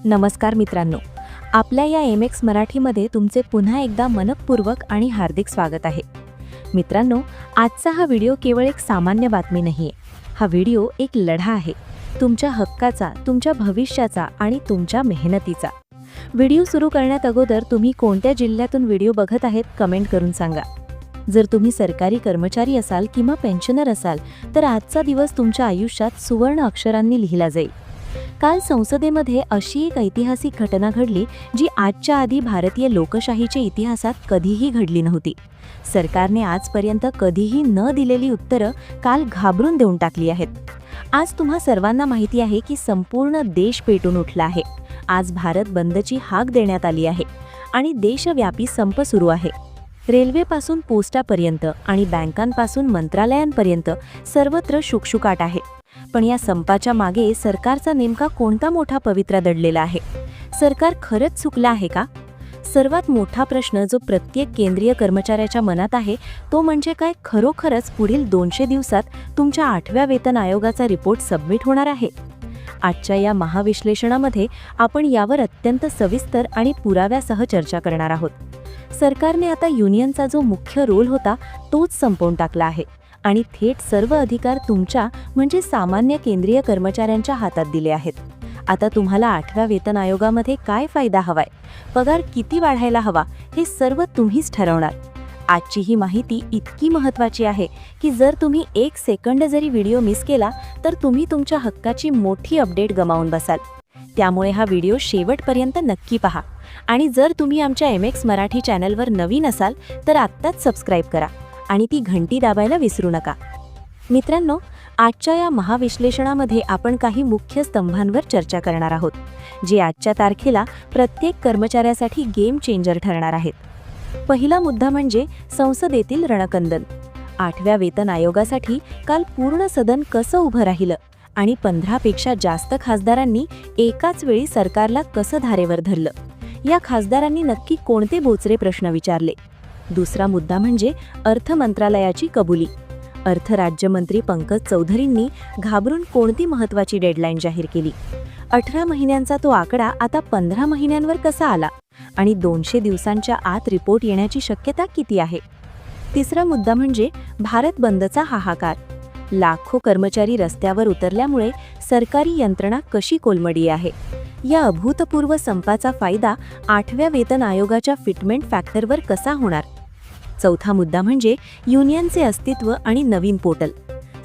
नमस्कार मित्रांनो, आपल्या या MX मराठीमध्ये तुमचे पुन्हा एकदा मनपूर्वक आणि हार्दिक स्वागत आहे. मित्रांनो, आजचा हा व्हिडिओ केवळ एक सामान्य बातमी नाहीये. हा व्हिडिओ एक लढा आहे, तुमच्या हक्काचा, तुमच्या भविष्याचा आणि तुमच्या मेहनतीचा. व्हिडिओ सुरू करण्यात अगोदर तुम्ही कोणत्या जिल्ह्यातून व्हिडिओ बघत आहेत कमेंट करून सांगा. जर तुम्ही सरकारी कर्मचारी असाल किंवा पेन्शनर असाल तर आजचा दिवस तुमच्या आयुष्यात सुवर्ण अक्षरांनी लिहिला जाईल. काल संसदेमध्ये अशी एक ऐतिहासिक घटना घडली जी आजच्या आधी भारतीय लोकशाहीच्या इतिहासात कधीही घडली नव्हती. सरकारने आजपर्यंत कधीही न दिलेली उत्तरं काल घाबरून देऊन टाकली आहेत. आज तुम्हा सर्वांना माहिती आहे की संपूर्ण देश पेटून उठला आहे. आज भारत बंदची हाक देण्यात आली आहे आणि देशव्यापी संप सुरू आहे. रेल्वेपासून पोस्टापर्यंत आणि बँकांपासून मंत्रालयांपर्यंत सर्वत्र शुकशुकाट आहे. पण या संपाच्या मागे सरकारचा नेमका कोणता मोठा पवित्रा दडलेला आहे? सरकार खरंच चुकलं आहे का? सर्वात मोठा प्रश्न जो प्रत्येक केंद्रीय कर्मचाऱ्याच्या मनात आहे तो म्हणजे काय खरोखरच पुढील 200 दिवसात तुमच्या 8व्या वेतन आयोगाचा रिपोर्ट सबमिट होणार आहे? आजच्या या महाविश्लेषणामध्ये आपण यावर अत्यंत सविस्तर आणि पुराव्यासह चर्चा करणार आहोत. सरकारने आता युनियनचा जो मुख्य रोल होता तोच संपवून टाकला आहे आणि थेट सर्व अधिकार तुमच्या म्हणजे सामान्य केंद्रीय कर्मचाऱ्यांच्या हातात दिले आहेत. आता तुम्हाला 8व्या वेतन आयोगामध्ये काय फायदा हवाय, पगार किती वाढायला हवा, हे सर्व तुम्हीच ठरवणार. आजची ही माहिती इतकी महत्त्वाची आहे की जर तुम्ही 1 सेकंद जरी व्हिडिओ मिस केला तर तुम्ही तुमच्या हक्काची मोठी अपडेट गमावून बसाल. त्यामुळे हा व्हिडिओ शेवटपर्यंत नक्की पहा आणि जर तुम्ही आमच्या MX मराठी चॅनलवर नवीन असाल तर आत्ताच सबस्क्राईब करा आणि ती घंटी दाबायला विसरू नका. मित्रांनो, आजच्या या महाविश्लेषणामध्ये आपण काही मुख्य स्तंभांवर चर्चा करणार आहोत, जे आजच्या तारखेला प्रत्येक कर्मचाऱ्यासाठी गेम चेंजर ठरणार आहेत. पहिला मुद्दा म्हणजे संसदेतील रणकंदन. 8व्या वेतन आयोगासाठी काल पूर्ण सदन कसं उभं राहिलं आणि 15पेक्षा जास्त खासदारांनी एकाच वेळी सरकारला कसं धारेवर धरलं. या खासदारांनी नक्की कोणते बोचरे प्रश्न विचारले? दुसरा मुद्दा म्हणजे अर्थ मंत्रालयाची कबुली. अर्थ राज्यमंत्री पंकज चौधरींनी घाबरून कोणती महत्त्वाची डेडलाईन जाहीर केली? 18 महिन्यांचा तो आकडा आता 15 महिन्यांवर कसा आला आणि 200 दिवसांच्या आत रिपोर्ट येण्याची शक्यता किती आहे? तिसरा मुद्दा म्हणजे भारत बंदचा हाहाकार. लाखो कर्मचारी रस्त्यावर उतरल्यामुळे सरकारी यंत्रणा कशी कोलमडली आहे. या अभूतपूर्व संपाचा फायदा 8व्या वेतन आयोगाच्या फिटमेंट फॅक्टरवर कसा होणार? चौथा मुद्दा म्हणजे युनियनचे अस्तित्व आणि नवीन पोर्टल.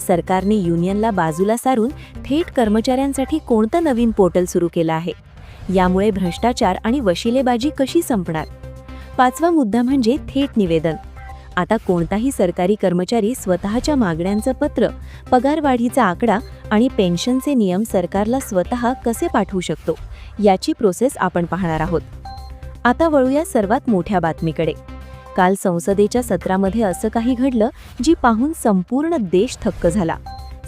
सरकारने युनियनला बाजूला सारून थेट कर्मचाऱ्यांसाठी कोणतं नवीन पोर्टल सुरू केलं आहे? यामुळे भ्रष्टाचार आणि वशिलेबाजी कशी संपणार? पाचवा मुद्दा म्हणजे थेट निवेदन. आता कोणताही सरकारी कर्मचारी स्वतःच्या मागण्यांचं पत्र, पगारवाढीचा आकडा आणि पेन्शनचे नियम सरकारला स्वतः कसे पाठवू शकतो याची प्रोसेस आपण पाहणार आहोत. आता वळूया सर्वात मोठ्या बातमीकडे. काल संसदेच्या सत्रामध्ये असं काही घडलं जी पाहून संपूर्ण देश थक्क झाला.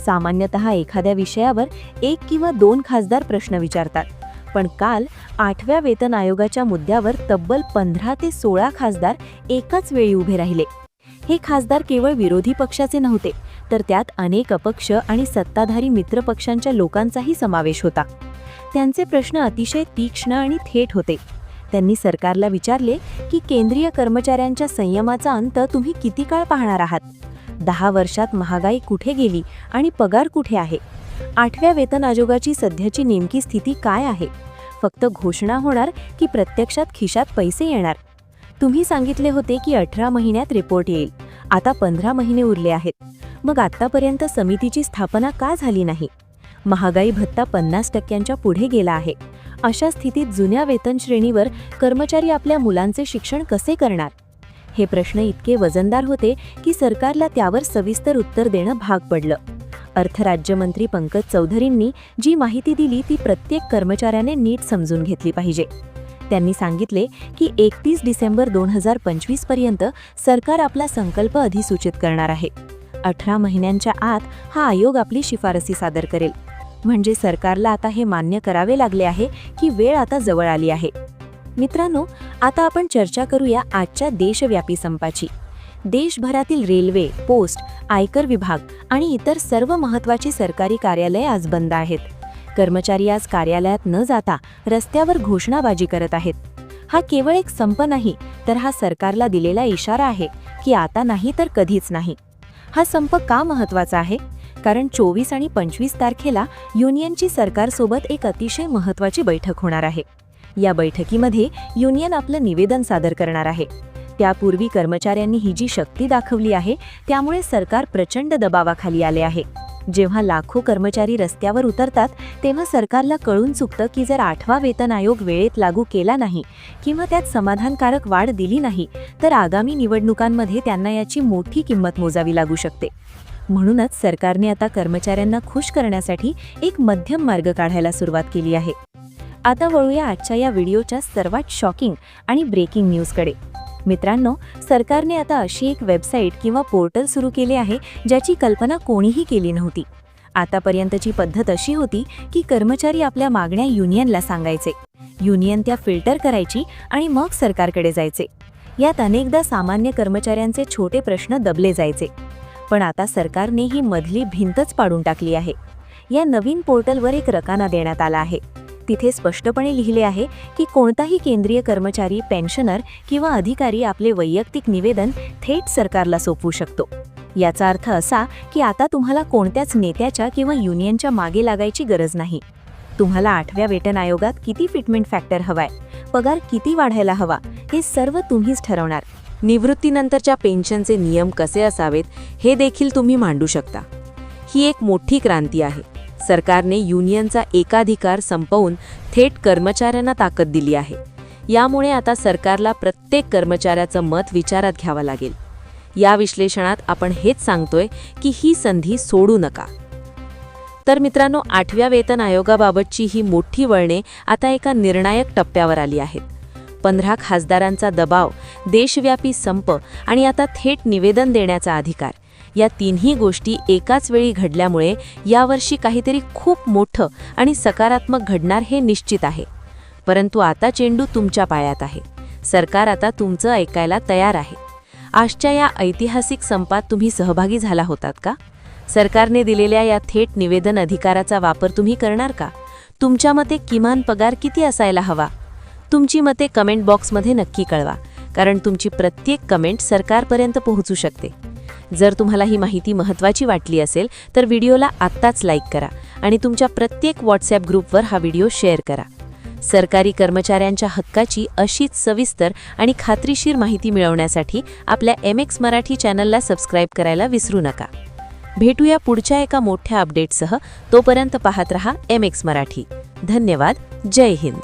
सामान्यतः एखाद्या विषयावर 1 किंवा 2 खासदार प्रश्न विचारतात, पण काल 8व्या वेतन आयोगाच्या मुद्द्यावर तब्बल 15 ते 16 खासदार एकाच वेळी उभे राहिले. हे खासदार केवळ विरोधी पक्षाचे नव्हते, तर त्यात अनेक अपक्ष आणि सत्ताधारी मित्रपक्षांच्या लोकांचाही समावेश होता. त्यांचे प्रश्न अतिशय तीक्ष्ण आणि थेट होते. त्यांनी सरकारला विचारले की केंद्रीय कर्मचाऱ्यांच्या संयमाचा अंत तुम्ही किती काळ पाहणार आहात? 10 वर्षात महागाई कुठे गेली आणि पगार कुठे आहे? 8व्या वेतन आयोगाची सध्याची नेमकी स्थिती काय आहे? फक्त घोषणा होणार की प्रत्यक्षात खिशात पैसे येणार? तुम्ही सांगितले होते की 18 महिन्यात रिपोर्ट येईल. आता 15 महिने उरले आहेत. मग आतापर्यंत समितीची स्थापना का झाली नाही? महागाई भत्ता 50% पुढे गेला आहे. अशा स्थितीत जुन्या वेतन श्रेणीवर कर्मचारी आपल्या मुलांचे शिक्षण कसे करणार? हे प्रश्न इतके वजनदार होते की सरकारला त्यावर सविस्तर उत्तर देणं भाग पडलं. अर्थ राज्यमंत्री पंकज चौधरींनी जी माहिती दिली ती प्रत्येक कर्मचाऱ्याने नीट समजून घेतली पाहिजे. त्यांनी सांगितले की 31 डिसेंबर 2025 पर्यंत सरकार आपला संकल्प अधिसूचित करणार आहे. 18 महिन्यांच्या आत हा आयोग आपली शिफारसी सादर करेल. म्हणजे सरकारला आता हे मान्य करावे लागले आहे की वेळ आता जवळ आली आहे. मित्रांनो, आता आपण चर्चा करूया आजच्या देशव्यापी संपाची. देशभरातील रेल्वे, पोस्ट, आयकर विभाग आणि इतर सर्व महत्त्वाची सरकारी कार्यालये आज बंद आहेत. कर्मचारी आज कार्यालयात न जाता रस्त्यावर घोषणाबाजी करत आहेत. हा केवळ एक संप नाही, तर हा सरकारला दिलेला इशारा आहे की आता नाही तर कधीच नाही. हा संप का महत्त्वाचा आहे? कारण 24 आणि 25 तारखेला युनियनची सरकारसोबत एक अतिशय महत्त्वाची बैठक होणार आहे. या बैठकीमध्ये युनियन आपलं निवेदन सादर करणार आहे. त्यापूर्वी कर्मचाऱ्यांनी ही जी शक्ती दाखवली आहे, त्यामुळे सरकार प्रचंड दबावाखाली आले आहे. जेव्हा लाखो कर्मचारी रस्त्यावर उतरतात, तेव्हा सरकारला कळून चुकतं की जर 8वा वेतन आयोग वेळेत लागू केला नाही किंवा त्यात समाधानकारक वाढ दिली नाही, तर आगामी निवडणुकांमध्ये त्यांना याची मोठी किंमत मोजावी लागू शकते. म्हणूनच सरकारने आता कर्मचाऱ्यांना खुश करण्यासाठी एक मध्यम मार्ग काढायला सुरुवात केली आहे. आता वळूया आजच्या या व्हिडिओच्या सर्वात शॉकिंग आणि ब्रेकिंग न्यूजकडे. मित्रांनो, सरकारने आता अशी एक वेबसाईट किंवा पोर्टल सुरू केले आहे ज्याची कल्पना कोणीही केली नव्हती. आतापर्यंतची पद्धत अशी होती की कर्मचारी आपल्या मागण्या युनियनला सांगायचे, युनियन त्या फिल्टर करायची आणि मग सरकारकडे जायचे. यात अनेकदा सामान्य कर्मचाऱ्यांचे छोटे प्रश्न दबले जायचे. पण आता सरकारने ही मधली भिंतच पाडून टाकली आहे. या नवीन पोर्टलवर एक रकाना देण्यात आला आहे. तिथे स्पष्टपणे लिहिले आहे की कोणताही केंद्रीय कर्मचारी, पेन्शनर किंवा अधिकारी आपले वैयक्तिक निवेदन थेट सरकारला सोपवू शकतो. याचा अर्थ असा की आता तुम्हाला कोणत्याच नेत्याच्या किंवा युनियनच्या मागे लागायची गरज नाही. तुम्हाला 8व्या वेतन आयोगात किती फिटमेंट फॅक्टर हवाय, पगार किती वाढायला हवा, हे सर्व तुम्हीच ठरवणार. निवृत्तीनंतरच्या पेन्शनचे नियम कसे असावेत हे देखील तुम्ही मांडू शकता. ही एक मोठी क्रांती आहे. सरकारने युनियनचा एकाधिकार संपवून थेट कर्मचाऱ्यांना ताकद दिली आहे. यामुळे आता सरकारला प्रत्येक कर्मचाऱ्याचं मत विचारात घ्यावं लागेल. या विश्लेषणात आपण हेच सांगतोय की ही संधी सोडू नका. तर मित्रांनो, 8व्या वेतन आयोगाबाबतची ही मोठी वळणे आता एका निर्णायक टप्प्यावर आली आहेत. 15 खासदारांचा दबाव, देशव्यापी संप आणि आता थेट निवेदन देण्याचा अधिकार, या तिन्ही गोष्टी एकाच वेळी घडल्यामुळे यावर्षी काहीतरी खूप मोठं आणि सकारात्मक घडणार हे निश्चित आहे. परंतु आता चेंडू तुमच्या पायात आहे. सरकार आता तुमचं ऐकायला तयार आहे. आजच्या या ऐतिहासिक संपात तुम्ही सहभागी झाला होतात का? सरकारने दिलेल्या या थेट निवेदन अधिकाराचा वापर तुम्ही करणार का? तुमच्या मते किमान पगार किती असायला हवा? तुमची मते कमेंट बॉक्समध्ये नक्की कळवा, कारण तुमची प्रत्येक कमेंट सरकारपर्यंत पोहोचू शकते. जर तुम्हाला ही माहिती महत्त्वाची वाटली असेल तर व्हिडिओला आत्ताच लाईक करा आणि तुमच्या प्रत्येक व्हॉट्सॲप ग्रुपवर हा व्हिडिओ शेअर करा. सरकारी कर्मचाऱ्यांच्या हक्काची अशीच सविस्तर आणि खात्रीशीर माहिती मिळवण्यासाठी आपल्या MX मराठी चॅनलला सबस्क्राईब करायला विसरू नका. भेटूया पुढच्या एका मोठ्या अपडेटसह. तोपर्यंत पाहत रहा MX मराठी. धन्यवाद. जय हिंद.